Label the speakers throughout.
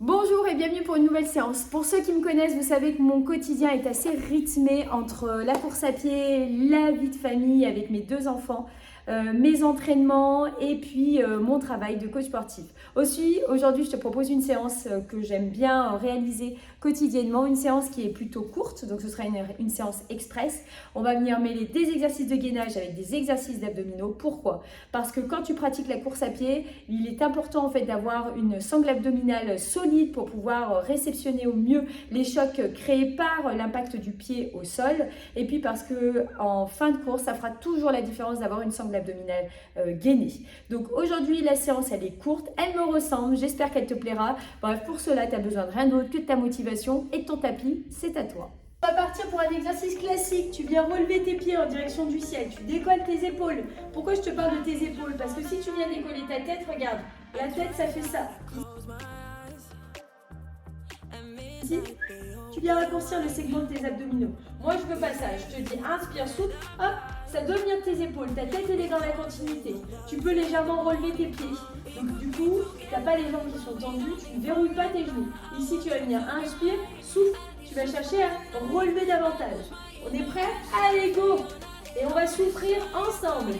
Speaker 1: Bonjour et bienvenue pour une nouvelle séance. Pour ceux qui me connaissent, vous savez que mon quotidien est assez rythmé entre la course à pied, la vie de famille avec mes 2 enfants, mes entraînements et puis mon travail de coach sportif. Aussi, aujourd'hui, je te propose une séance que j'aime bien réaliser quotidiennement, une séance qui est plutôt courte, donc ce sera une séance express. On va venir mêler des exercices de gainage avec des exercices d'abdominaux. Pourquoi? Parce que quand tu pratiques la course à pied, il est important en fait d'avoir une sangle abdominale solide pour pouvoir réceptionner au mieux les chocs créés par l'impact du pied au sol. Et puis parce que en fin de course, ça fera toujours la différence d'avoir une sangle abdominale gainée. Donc aujourd'hui, la séance elle est courte, elle me ressemble, j'espère qu'elle te plaira. Bref, pour cela, tu as besoin de rien d'autre que de ta motivation et de ton tapis, c'est à toi. On va partir pour un exercice classique. Tu viens relever tes pieds en direction du ciel. Tu décolles tes épaules. Pourquoi je te parle de tes épaules? Parce que si tu viens décoller ta tête, regarde. La tête, ça fait ça. Ici, tu viens raccourcir le segment de tes abdominaux. Moi, je veux pas ça. Je te dis, inspire, souffle. Hop, ça doit venir de tes épaules. Ta tête, elle est dans la continuité. Tu peux légèrement relever tes pieds. Donc, du coup, tu n'as pas les jambes qui sont tendues. Tu ne verrouilles pas tes genoux. Ici, tu vas venir inspire, souffle. Tu vas chercher à relever davantage. On est prêt? Allez, go! Et on va souffrir ensemble.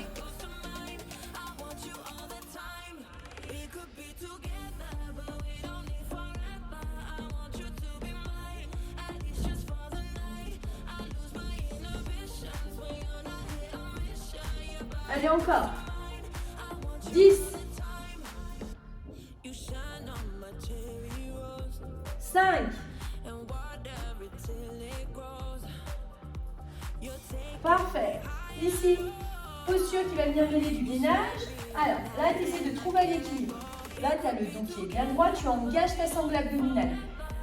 Speaker 1: Allez, encore. 10. 5. Parfait. Ici, posture qui va venir mêler du gainage. Alors, là, tu essaies de trouver l'équilibre. Là, tu as le dos qui est bien droit, tu engages ta sangle abdominale.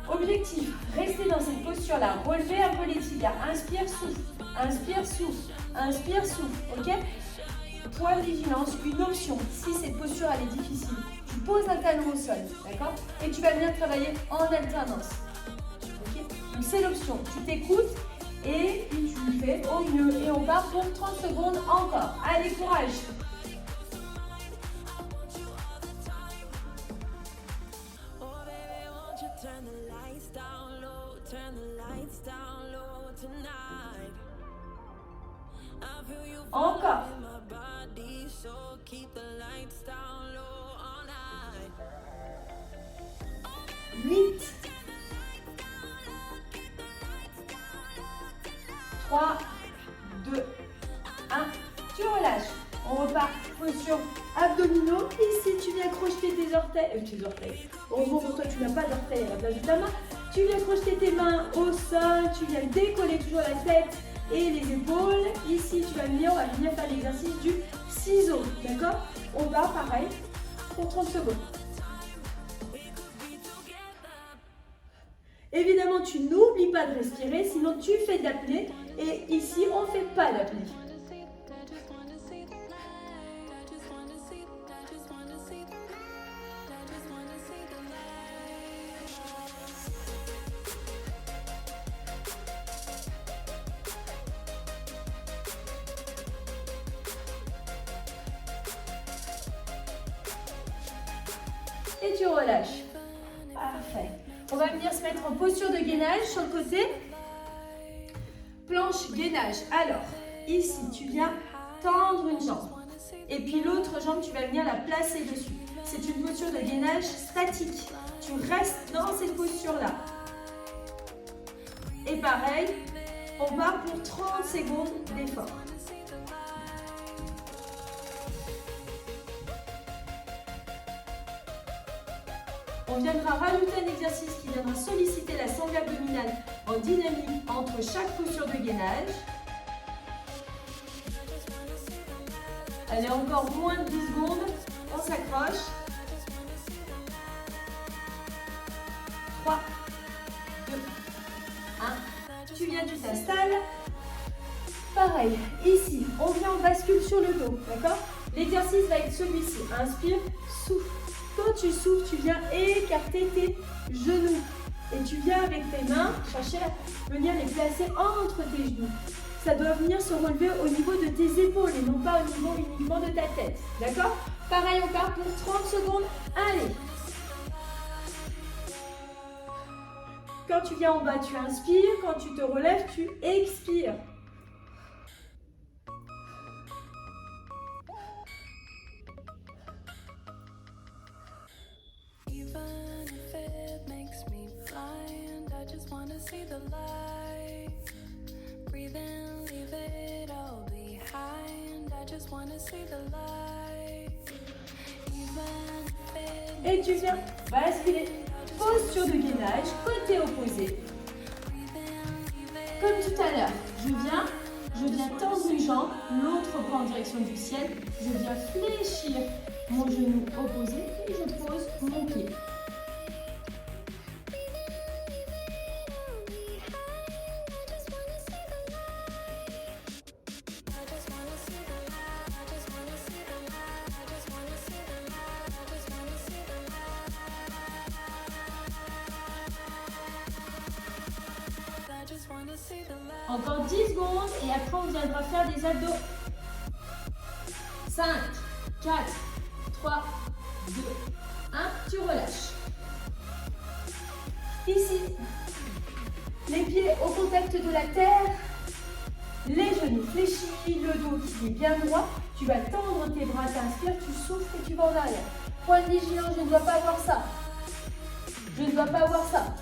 Speaker 1: Objectif, rester dans cette posture-là. Relever un peu les tibias. Inspire, souffle. Inspire, souffle. Inspire, souffle. Ok? Point de vigilance, une option. Si cette posture elle est difficile, tu poses un talon au sol. D'accord? Et tu vas venir travailler en alternance. Ok? Donc, c'est l'option. Tu t'écoutes. Et puis tu le fais au mieux. Et on part pour 30 secondes encore. Allez, courage! Encore. 8. 3, 2, 1. Tu relâches. On repart. Posture abdominaux. Ici, tu viens crocheter tes orteils. Heureusement pour toi, tu n'as pas d'orteils à la place de ta main. Tu viens crocheter tes mains au sol. Tu viens décoller toujours la tête et les épaules. Ici, on va venir faire l'exercice du ciseau. D'accord? On va pareil pour 30 secondes. Évidemment, tu n'oublies pas de respirer, sinon tu fais de l'apnée. Et ici, on ne fait pas d'apnée. Et tu relâches. Parfait. On va venir se mettre en posture de gainage sur le côté. Planche gainage. Alors, ici, tu viens tendre une jambe. Et puis l'autre jambe, tu vas venir la placer dessus. C'est une posture de gainage statique. Tu restes dans cette posture-là. Et pareil, on part pour 30 secondes d'effort. On viendra rajouter un exercice qui viendra solliciter la sangle abdominale en dynamique entre chaque posture de gainage. Allez, encore moins de 10 secondes. On s'accroche. 3, 2, 1. Tu viens, tu t'installes. Pareil, ici, on vient, on bascule sur le dos. D'accord? L'exercice va être celui-ci. Inspire, souffle. Quand tu souffles, tu viens écarter tes genoux. Et tu viens avec tes mains chercher à venir les placer entre tes genoux. Ça doit venir se relever au niveau de tes épaules et non pas au niveau uniquement de ta tête. D'accord? Pareil, on part pour 30 secondes. Allez. Quand tu viens en bas, tu inspires. Quand tu te relèves, tu expires. Et tu viens basculer. Posture de gainage, côté opposé. Comme tout à l'heure, je viens tendre une jambe, l'autre bras en direction du ciel. Je viens fléchir mon genou opposé et je pose mon pied. Encore 10 secondes et après on viendra faire des abdos. 5, 4, 3, 2, 1. Tu relâches. Ici, les pieds au contact de la terre, les genoux fléchis, le dos qui est bien droit. Tu vas tendre tes bras, t'inspires, tu souffles et tu vas en arrière. Point de vigilance, je ne dois pas avoir ça. Je ne dois pas avoir ça.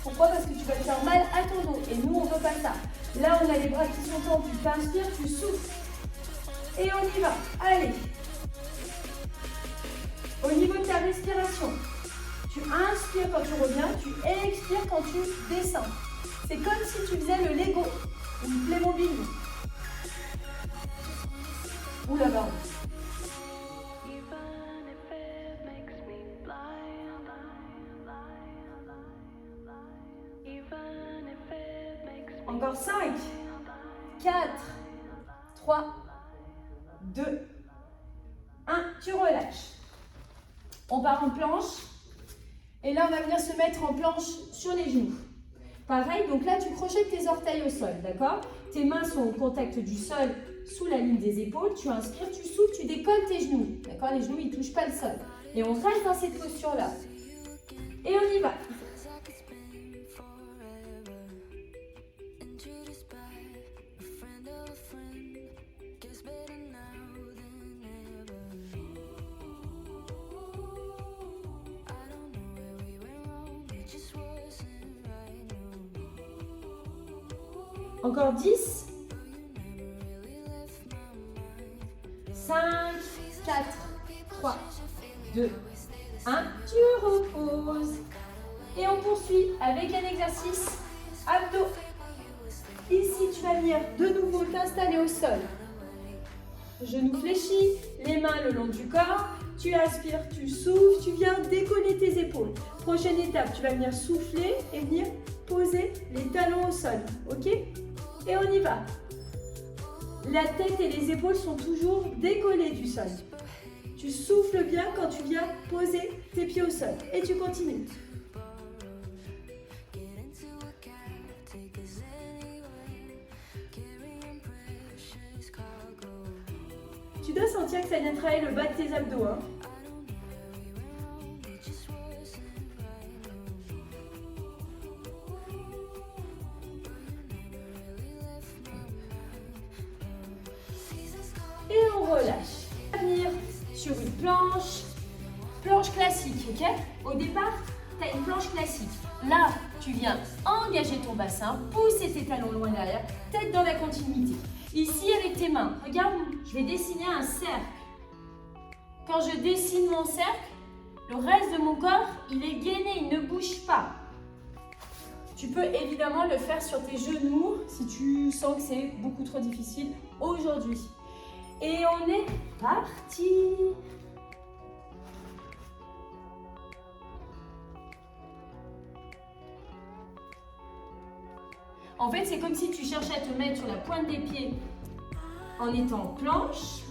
Speaker 1: Pourquoi? Parce que tu vas te faire mal à ton dos. Et nous, on ne veut pas ça. Là, on a les bras qui sont tendus. Tu inspires, tu souffles. Et on y va. Allez. Au niveau de ta respiration, tu inspires quand tu reviens, tu expires quand tu descends. C'est comme si tu faisais le Lego ou le Playmobil. Ou là-bas. Encore 5, 4, 3, 2, 1. Tu relâches. On part en planche. Et là, on va venir se mettre en planche sur les genoux. Pareil, donc là, tu crochettes tes orteils au sol, d'accord? Tes mains sont au contact du sol, sous la ligne des épaules. Tu inspires, tu souffles, tu décolles tes genoux. D'accord? Les genoux, ils ne touchent pas le sol. Et on reste dans cette posture-là. Et on y va. Encore 10, 5, 4, 3, 2, 1. Tu reposes. Et on poursuit avec un exercice abdos. Ici, tu vas venir de nouveau t'installer au sol. Genoux fléchis, les mains le long du corps. Tu inspires, tu souffles, tu viens décoller tes épaules. Prochaine étape, tu vas venir souffler et venir poser les talons au sol. Ok? Et on y va. La tête et les épaules sont toujours décollées du sol. Tu souffles bien quand tu viens poser tes pieds au sol. Et tu continues. Tu dois sentir que ça vient travailler le bas de tes abdos. Hein. Et on relâche. Venir sur une planche classique, ok? Au départ, tu as une planche classique. Là, tu viens engager ton bassin, pousser tes talons loin derrière, tête dans la continuité. Ici, avec tes mains, regarde, je vais dessiner un cercle. Quand je dessine mon cercle, le reste de mon corps, il est gainé, il ne bouge pas. Tu peux évidemment le faire sur tes genoux si tu sens que c'est beaucoup trop difficile aujourd'hui. Et on est parti. En fait, c'est comme si tu cherchais à te mettre sur la pointe des pieds en étant en planche.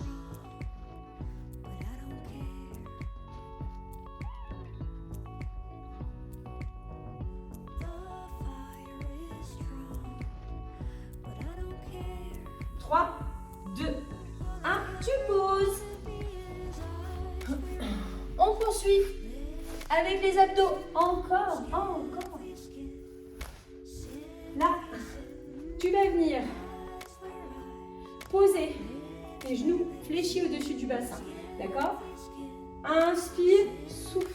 Speaker 1: Trois, 2, 1, tu poses. On poursuit avec les abdos. Encore. Là, tu vas venir poser tes genoux fléchis au-dessus du bassin. D'accord? Inspire, souffle.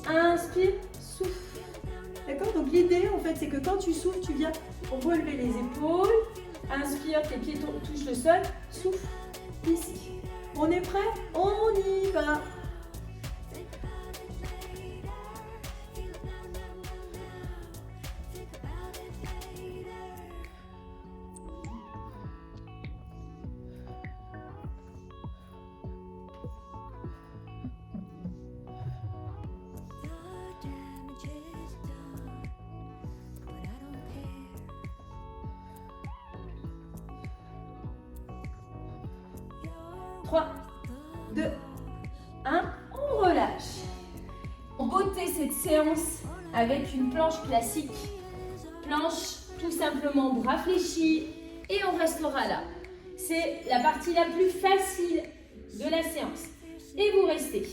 Speaker 1: Inspire, souffle. D'accord? Donc l'idée, en fait, c'est que quand tu souffles, tu viens relever les épaules. Inspire, tes pieds touchent le sol. Souffle, ici. On est prêt? On y va. Trois, 2, 1, on relâche. On beauté cette séance avec une planche classique. Planche tout simplement bras fléchis et on restera là. C'est la partie la plus facile de la séance. Et vous restez.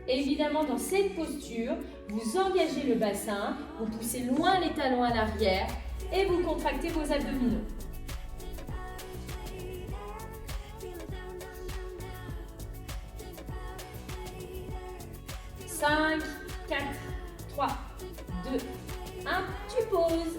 Speaker 1: Évidemment, dans cette posture, vous engagez le bassin, vous poussez loin les talons à l'arrière et vous contractez vos abdominaux. 5, 4, 3, 2, 1, tu poses.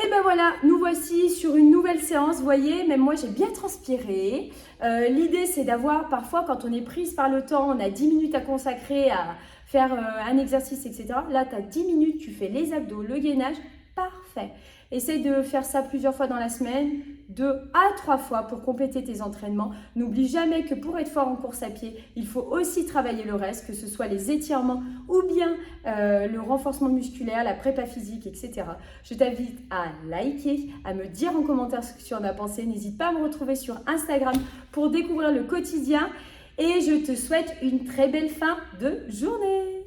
Speaker 1: Et ben voilà, nous voici sur une nouvelle séance. Vous voyez, même moi j'ai bien transpiré. L'idée c'est d'avoir parfois quand on est prise par le temps, on a 10 minutes à consacrer à faire un exercice, etc. Là tu as 10 minutes, tu fais les abdos, le gainage, parfait. Essaye de faire ça plusieurs fois dans la semaine, 2 à 3 fois pour compléter tes entraînements. N'oublie jamais que pour être fort en course à pied, il faut aussi travailler le reste, que ce soit les étirements ou bien le renforcement musculaire, la prépa physique, etc. Je t'invite à liker, à me dire en commentaire ce que tu en as pensé. N'hésite pas à me retrouver sur Instagram pour découvrir le quotidien et je te souhaite une très belle fin de journée.